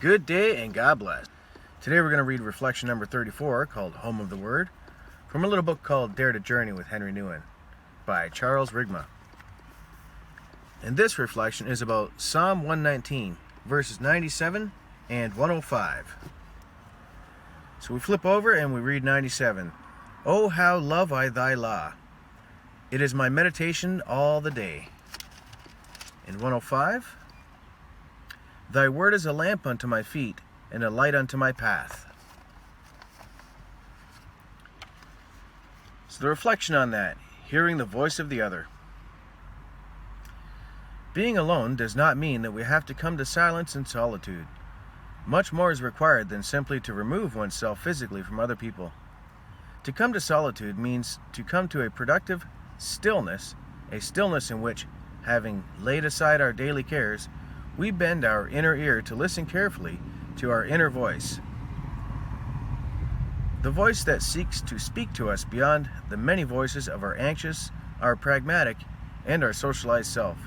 Good day and God bless. Today we're going to read reflection number 34 called Home of the Word from a little book called Dare to Journey with Henry Nouwen by Charles Rigma. And this reflection is about Psalm 119 verses 97 and 105. So we flip over and we read 97. Oh, how love I thy law. It is my meditation all the day. And 105. Thy word is a lamp unto my feet, and a light unto my path. So the reflection on that, hearing the voice of the other. Being alone does not mean that we have to come to silence and solitude. Much more is required than simply to remove oneself physically from other people. To come to solitude means to come to a productive stillness, a stillness in which, having laid aside our daily cares, we bend our inner ear to listen carefully to our inner voice. The voice that seeks to speak to us beyond the many voices of our anxious, our pragmatic, and our socialized self.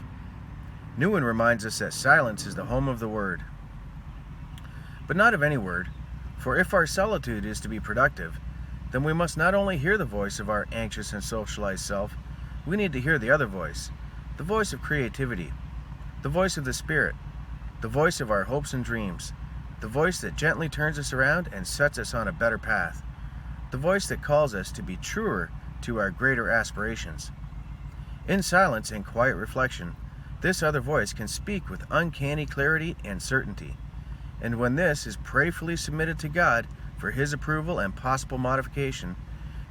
Nouwen reminds us that silence is the home of the word. But not of any word, for if our solitude is to be productive, then we must not only hear the voice of our anxious and socialized self, we need to hear the other voice, the voice of creativity, the voice of the Spirit, the voice of our hopes and dreams, the voice that gently turns us around and sets us on a better path, the voice that calls us to be truer to our greater aspirations. In silence and quiet reflection, this other voice can speak with uncanny clarity and certainty, and when this is prayerfully submitted to God for His approval and possible modification,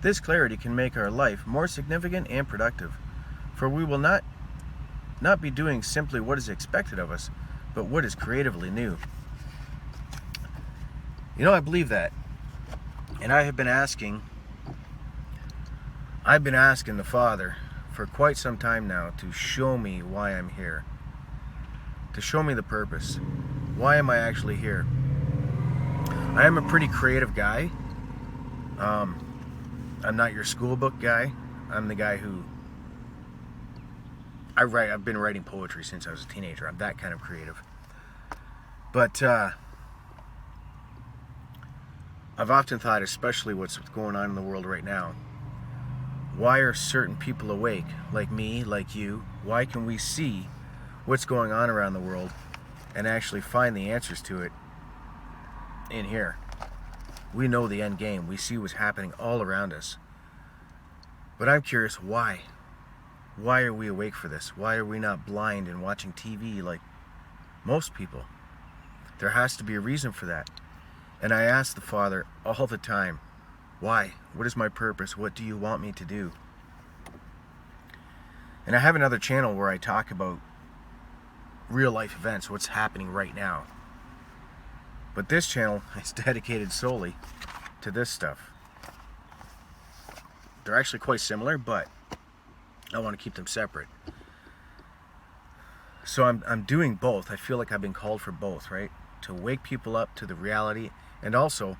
this clarity can make our life more significant and productive, for we will not be doing simply what is expected of us, but what is creatively new. You know, I believe that. And I've been asking the Father for quite some time now to show me why I'm here. To show me the purpose. Why am I actually here? I am a pretty creative guy. I'm not your school book guy. I'm the guy who I've been writing poetry since I was a teenager. I'm that kind of creative. But I've often thought, especially what's going on in the world right now, why are certain people awake, like me, like you? Why can we see what's going on around the world and actually find the answers to it in here? We know the end game. We see what's happening all around us. But I'm curious, why? Why are we awake for this? Why are we not blind and watching TV like most people? There has to be a reason for that. And I ask the Father all the time, why? What is my purpose? What do you want me to do? And I have another channel where I talk about real life events, what's happening right now. But this channel is dedicated solely to this stuff. They're actually quite similar, but I want to keep them separate. So I'm doing both. I feel like I've been called for both, right? To wake people up to the reality, and also,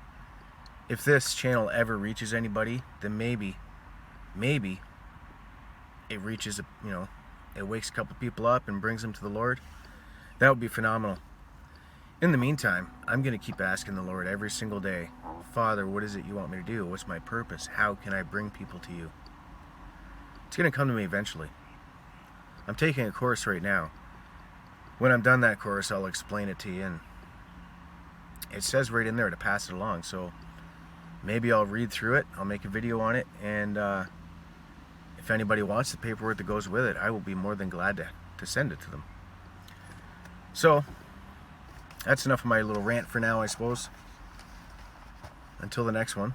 if this channel ever reaches anybody, then maybe it reaches, it wakes a couple people up and brings them to the Lord. That would be phenomenal. In the meantime, I'm going to keep asking the Lord every single day, Father, what is it you want me to do? What's my purpose? How can I bring people to you? It's going to come to me eventually. I'm taking a course right now. When I'm done that course, I'll explain it to you, and it says right in there to pass it along, so maybe I'll read through it, I'll make a video on it, and if anybody wants the paperwork that goes with it, I will be more than glad to send it to them. So, that's enough of my little rant for now, I suppose. Until the next one.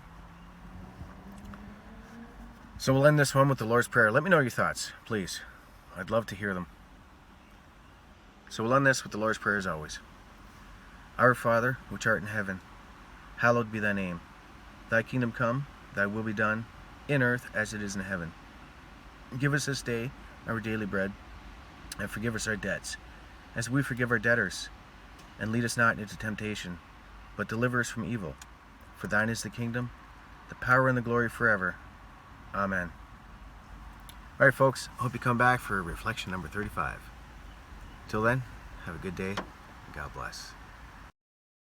So we'll end this one with the Lord's Prayer. Let me know your thoughts, please. I'd love to hear them. So we'll end this with the Lord's Prayer as always. Our Father, which art in heaven, hallowed be thy name. Thy kingdom come, thy will be done, in earth as it is in heaven. Give us this day our daily bread, and forgive us our debts, as we forgive our debtors. And lead us not into temptation, but deliver us from evil. For thine is the kingdom, the power, and the glory forever. Amen. All right, folks, I hope you come back for reflection number 35. Till then, have a good day, and God bless.